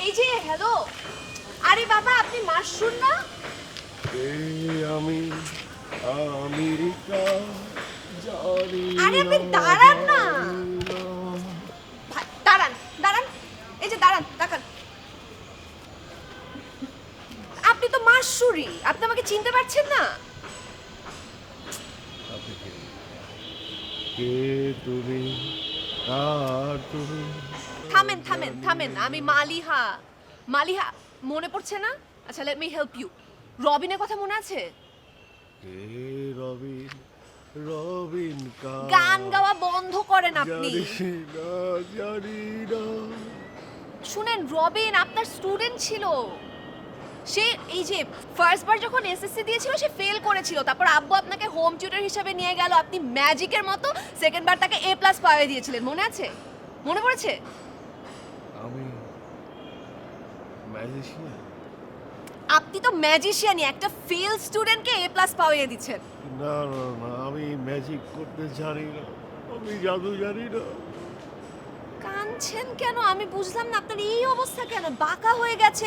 এই যে হ্যালো, আরে বাবা আপনি মাশরুম না? আমি আমেরিকা জানি আরে আপনি দাঁড়ান না। দাঁড়ান দাঁড়ান, এই যে দাঁড়ান তাকান। আপনি তো মাশরুরি, আপনি আমাকে চিনতে পারছেন না? কে তুমি আর তুমি থামেন থামেন থামেন, আমি মালিহা। মালিহা মনে পড়ছে না? আচ্ছা লেট মি হেল্প ইউ। রবিনের কথা মনে আছে? কে রবিন রবিন গান গাওয়া বন্ধ করেন আপনি। জানি না শুনেন, রবিন আপনার স্টুডেন্ট ছিল। সে এই যে ফার্স্ট বার যখন এসএসসি দিয়েছিল সে ফেল করেছিল, তারপর আব্বু আপনাকে হোম টিউটর হিসেবে নিয়ে গেল, আপনি ম্যাজিকের মতো সেকেন্ড বার তাকে এ প্লাস পাওয়া দিয়েছিলেন, মনে আছে? মনে পড়েছে? আমি ম্যাজিশিয়ান আপনি তো ম্যাজিশিয়ানই, একটা ফেল স্টুডেন্টকে এ প্লাস পাওয়া দিচ্ছেন। না না না আমি ম্যাজিক করতে জানি না আমি জাদু জানি না কাঁদছেন কেন? আমি বুঝলাম না আপনার এই অবস্থা কেন, বাঁকা হয়ে গেছে